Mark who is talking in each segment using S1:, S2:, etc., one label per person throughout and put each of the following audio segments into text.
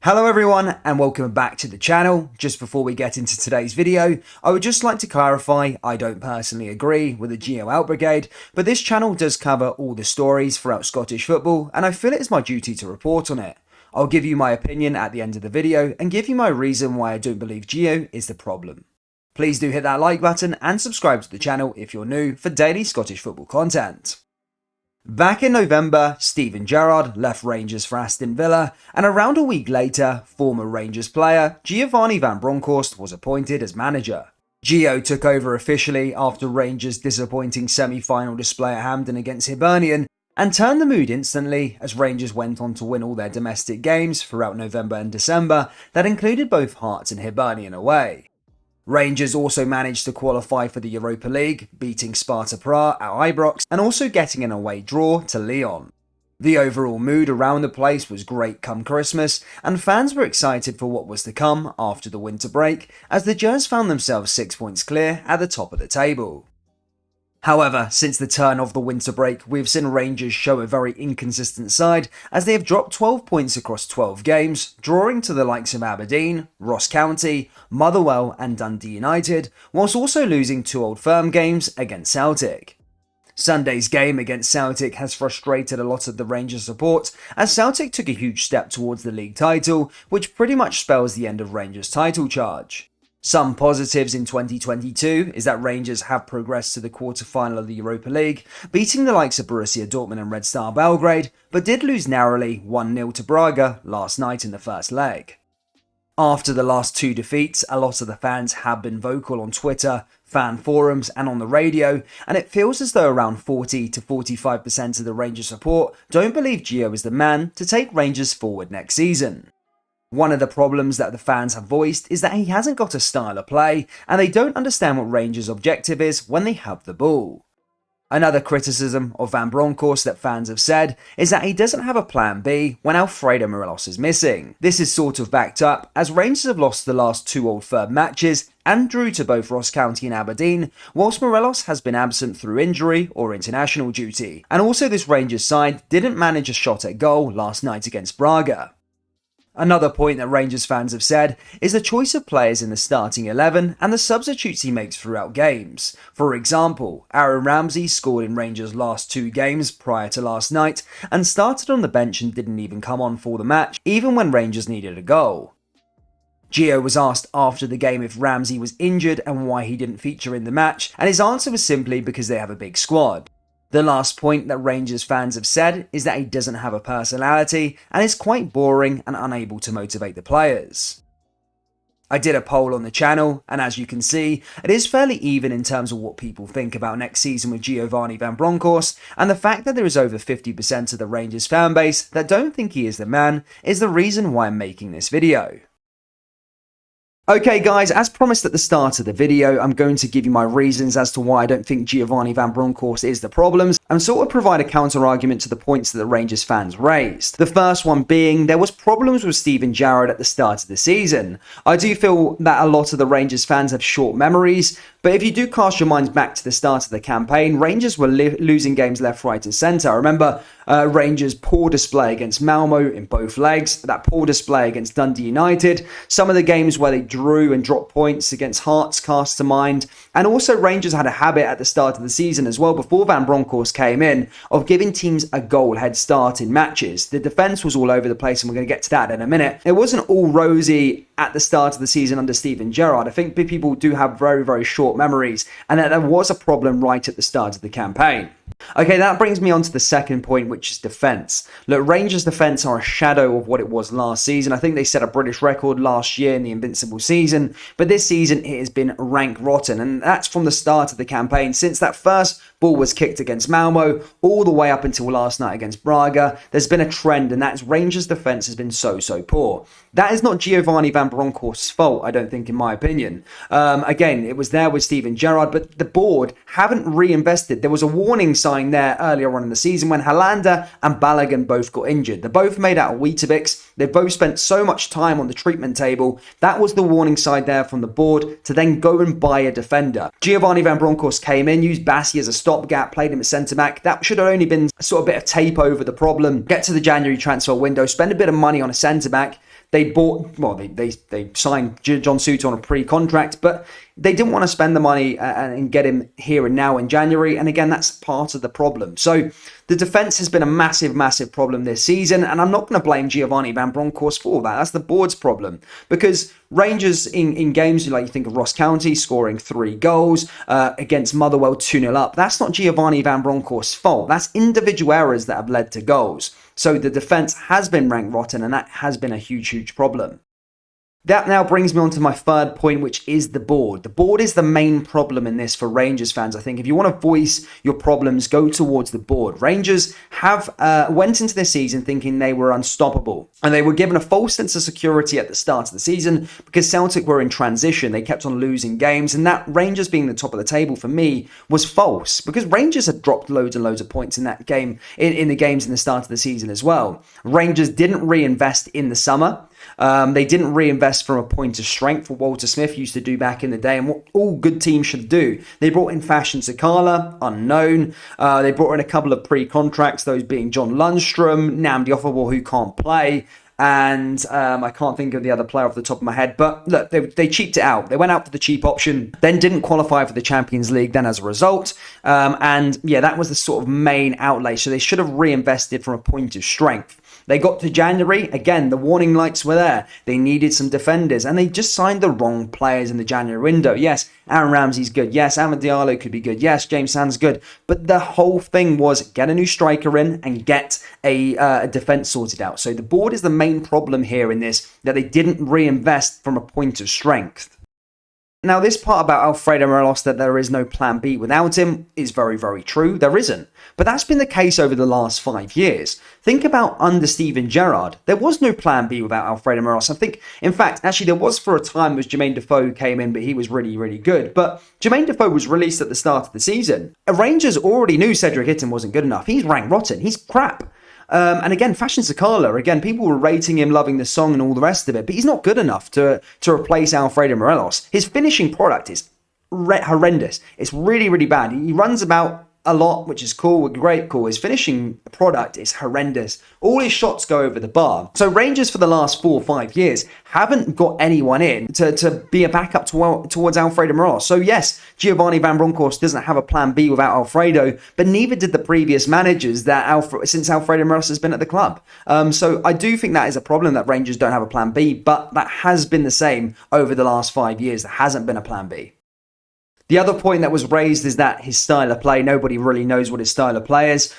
S1: Hello everyone and welcome back to the channel. Just before we get into today's video, I would just like to clarify I don't personally agree with the Gio out brigade, but this channel does cover all the stories throughout Scottish football and I feel it is my duty to report on it. I'll give you my opinion at the end of the video and give you my reason why I don't believe Gio is the problem. Please do hit that like button and subscribe to the channel if you're new for daily Scottish football content. Back in November, Steven Gerrard left Rangers for Aston Villa, and around a week later, former Rangers player Bio Van Bronckhorst was appointed as manager. Gio took over officially after Rangers' disappointing semi-final display at Hampden against Hibernian, and turned the mood instantly as Rangers went on to win all their domestic games throughout November and December that included both Hearts and Hibernian away. Rangers also managed to qualify for the Europa League, beating Sparta Prague at Ibrox and also getting an away draw to Lyon. The overall mood around the place was great come Christmas, and fans were excited for what was to come after the winter break as the Gers found themselves 6 points clear at the top of the table. However, since the turn of the winter break, we've seen Rangers show a very inconsistent side as they have dropped 12 points across 12 games, drawing to the likes of Aberdeen, Ross County, Motherwell and Dundee United, whilst also losing 2 Old Firm games against Celtic. Sunday's game against Celtic has frustrated a lot of the Rangers support as Celtic took a huge step towards the league title, which pretty much spells the end of Rangers' title charge. Some positives in 2022 is that Rangers have progressed to the quarter-final of the Europa League, beating the likes of Borussia Dortmund and Red Star Belgrade, but did lose narrowly 1-0 to Braga last night in the first leg. After the last 2 defeats, a lot of the fans have been vocal on Twitter, fan forums and on the radio, and it feels as though around 40 to 45% of the Rangers support don't believe Gio is the man to take Rangers forward next season. One of the problems that the fans have voiced is that he hasn't got a style of play and they don't understand what Rangers' objective is when they have the ball. Another criticism of Van Bronckhorst that fans have said is that he doesn't have a plan B when Alfredo Morelos is missing. This is sort of backed up as Rangers have lost the last 2 Old Firm matches and drew to both Ross County and Aberdeen, whilst Morelos has been absent through injury or international duty. And also this Rangers side didn't manage a shot at goal last night against Braga. Another point that Rangers fans have said is the choice of players in the starting 11 and the substitutes he makes throughout games. For example, Aaron Ramsey scored in Rangers' last 2 games prior to last night and started on the bench and didn't even come on for the match, even when Rangers needed a goal. Gio was asked after the game if Ramsey was injured and why he didn't feature in the match, and his answer was simply because they have a big squad. The last point that Rangers fans have said is that he doesn't have a personality and is quite boring and unable to motivate the players. I did a poll on the channel and as you can see, it is fairly even in terms of what people think about next season with Gio Van Bronckhorst, and the fact that there is over 50% of the Rangers fan base that don't think he is the man is the reason why I'm making this video. Okay guys, as promised at the start of the video, I'm going to give you my reasons as to why I don't think Gio Van Bronckhorst is the problems, and sort of provide a counter-argument to the points that the Rangers fans raised. The first one being, there was problems with Steven Gerrard at the start of the season. I do feel that a lot of the Rangers fans have short memories, but if you do cast your minds back to the start of the campaign, Rangers were losing games left, right and centre. I remember Rangers' poor display against Malmo in both legs, that poor display against Dundee United, some of the games where they drew and dropped points against Hearts cast to mind, and also Rangers had a habit at the start of the season as well, before Van Bronckhorst came in, of giving teams a goal head start in matches. The defence was all over the place and we're going to get to that in a minute. It wasn't all rosy at the start of the season under Steven Gerrard. I think people do have very, very short memories and that there was a problem right at the start of the campaign. Okay, that brings me on to the second point, which is defence. Look, Rangers' defence are a shadow of what it was last season. I think they set a British record last year in the Invincible season, but this season it has been rank rotten, and that's from the start of the campaign. Since that first ball was kicked against Malmo, all the way up until last night against Braga, there's been a trend, and that's Rangers' defence has been so poor. That is not Gio Van Bronckhorst's fault, I don't think, in my opinion. Again, it was there with Steven Gerrard, but the board haven't reinvested. There was a warning sign there earlier on in the season when Hollander and Balogun both got injured. They're both made out of Weetabix. They've both spent so much time on the treatment table. That was the warning sign there from the board to then go and buy a defender. Gio Van Bronckhorst came in, used Bassi as a stopgap, played him at centre-back. That should have only been sort of a bit of tape over the problem. Get to the January transfer window, spend a bit of money on a centre-back. They they signed John Souttar on a pre-contract, but they didn't want to spend the money and get him here and now in January. And again, that's part of the problem. So the defence has been a massive, massive problem this season. And I'm not going to blame Giovanni Van Bronckhorst for that. That's the board's problem. Because Rangers in games, like you think of Ross County scoring 3 goals against Motherwell 2-0 up. That's not Giovanni Van Bronckhorst's fault. That's individual errors that have led to goals. So the defence has been ranked rotten, and that has been a huge, huge problem. That now brings me on to my third point, which is the board. The board is the main problem in this for Rangers fans, I think. If you want to voice your problems, go towards the board. Rangers have went into this season thinking they were unstoppable. And they were given a false sense of security at the start of the season because Celtic were in transition. They kept on losing games. And that Rangers being the top of the table for me was false because Rangers had dropped loads and loads of points in that game, in the games in the start of the season as well. Rangers didn't reinvest in the summer. They didn't reinvest from a point of strength, what Walter Smith used to do back in the day and what all good teams should do. They brought in Fashion Sakala, unknown. They brought in a couple of pre-contracts, those being John Lundstrom, Nam Diofabo, who can't play, and I can't think of the other player off the top of my head. But look, they cheaped it out. They went out for the cheap option, then didn't qualify for the Champions League then as a result. And yeah, that was the sort of main outlay. So they should have reinvested from a point of strength. They got to January, again, the warning lights were there. They needed some defenders, and they just signed the wrong players in the January window. Yes, Aaron Ramsey's good. Yes, Amad Diallo could be good. Yes, James Sand's good. But the whole thing was get a new striker in and get a defence sorted out. So the board is the main problem here in this, that they didn't reinvest from a point of strength. Now, this part about Alfredo Morelos, that there is no plan B without him, is very, very true. There isn't. But that's been the case over the last 5 years. Think about under Steven Gerrard. There was no plan B without Alfredo Morelos. I think, in fact, actually there was for a time. It was Jermaine Defoe who came in, but he was really, really good. But Jermaine Defoe was released at the start of the season. Rangers already knew Cedric Itten wasn't good enough. He's ranked rotten. He's crap. And again, Fashion Sakala, again, people were rating him, loving the song and all the rest of it, but he's not good enough to replace Alfredo Morelos. His finishing product is horrendous. It's really, really bad. He runs about a lot, which is cool, great, cool. His finishing product is horrendous. All his shots go over the bar. So Rangers for the last 4 or 5 years haven't got anyone in to be a backup towards Alfredo Morelos. So yes, Giovanni Van Bronckhorst doesn't have a plan B without Alfredo, but neither did the previous managers since Alfredo Morelos has been at the club. So I do think that is a problem, that Rangers don't have a plan B, but that has been the same over the last 5 years. There hasn't been a plan B. The other point that was raised is that his style of play, nobody really knows what his style of play is.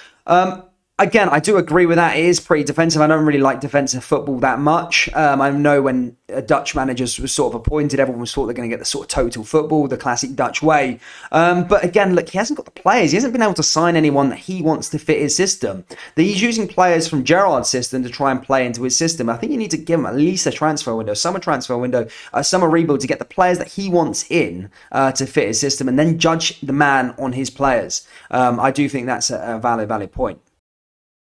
S1: Again, I do agree with that. It is pretty defensive. I don't really like defensive football that much. I know when Dutch managers were sort of appointed, everyone was thought they're going to get the sort of total football, the classic Dutch way. But again, look, he hasn't got the players. He hasn't been able to sign anyone that he wants to fit his system. He's using players from Gerrard's system to try and play into his system. I think you need to give him at least a transfer window, summer rebuild, to get the players that he wants in to fit his system, and then judge the man on his players. I do think that's a valid point.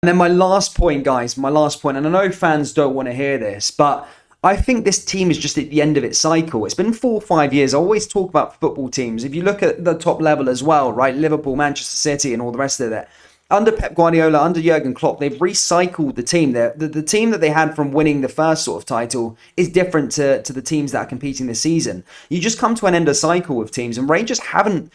S1: And then my last point, guys, and I know fans don't want to hear this, but I think this team is just at the end of its cycle. It's been 4 or 5 years. I always talk about football teams. If you look at the top level as well, right, Liverpool, Manchester City and all the rest of it, under Pep Guardiola, under Jurgen Klopp, they've recycled the team. The team that they had from winning the first sort of title is different to the teams that are competing this season. You just come to an end of cycle with teams, and Rangers haven't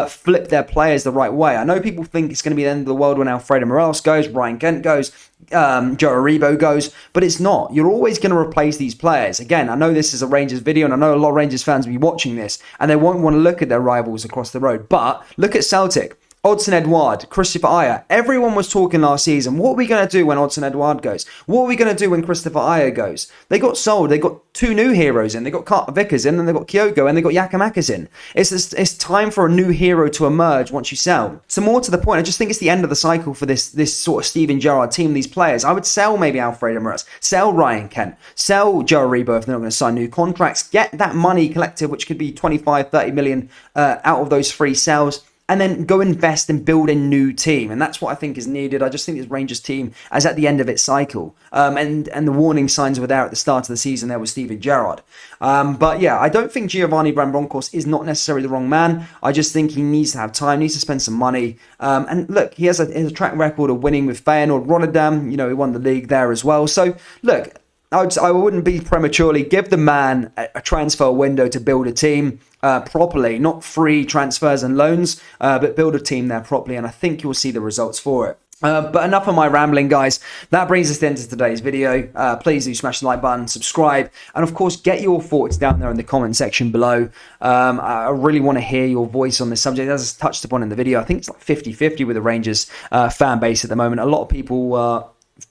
S1: flipped their players the right way. I know people think it's going to be the end of the world when Alfredo Morelos goes, Ryan Kent goes, Joe Aribo goes, but it's not. You're always going to replace these players. Again, I know this is a Rangers video, and I know a lot of Rangers fans will be watching this, and they won't want to look at their rivals across the road, but look at Celtic. Odsonne Edouard, Christopher Ajer. Everyone was talking last season, what are we going to do when Odsonne Edouard goes? What are we going to do when Christopher Ajer goes? They got sold. They got 2 new heroes in. They got Carter Vickers in, and they got Kyogo, and they got Giakoumakis in. It's time for a new hero to emerge once you sell. So more to the point, I just think it's the end of the cycle for this sort of Steven Gerrard team, these players. I would sell maybe Alfredo Morelos, sell Ryan Kent, sell Joe Aribo if they're not going to sign new contracts, get that money collected, which could be 25, 30 million out of those free sales, and then go invest and build a new team. And that's what I think is needed. I just think this Rangers team is at the end of its cycle. And the warning signs were there at the start of the season. There was Steven Gerrard. But yeah, I don't think Giovanni Van Bronckhorst is not necessarily the wrong man. I just think he needs to have time, needs to spend some money. And look, he has a track record of winning with Feyenoord Rotterdam. You know, he won the league there as well. So look, I wouldn't be prematurely. Give the man a transfer window to build a team properly, not free transfers and loans, but build a team there properly, and I think you'll see the results for it. But enough of my rambling, guys. That brings us into today's video. Please do smash the like button, subscribe, and of course, get your thoughts down there in the comment section below. I really want to hear your voice on this subject. As I touched upon in the video, I think it's like 50-50 with the Rangers fan base at the moment. A lot of people...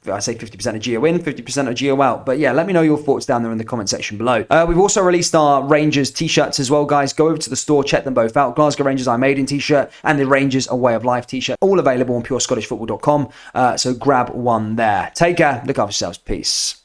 S1: I say 50% of Gio in, 50% of Gio out. But yeah, let me know your thoughts down there in the comment section below. We've also released our Rangers t-shirts as well, guys. Go over to the store, check them both out. Glasgow Rangers I Made In t-shirt and the Rangers A Way of Life t-shirt. All available on purescottishfootball.com. So grab one there. Take care. Look after yourselves. Peace.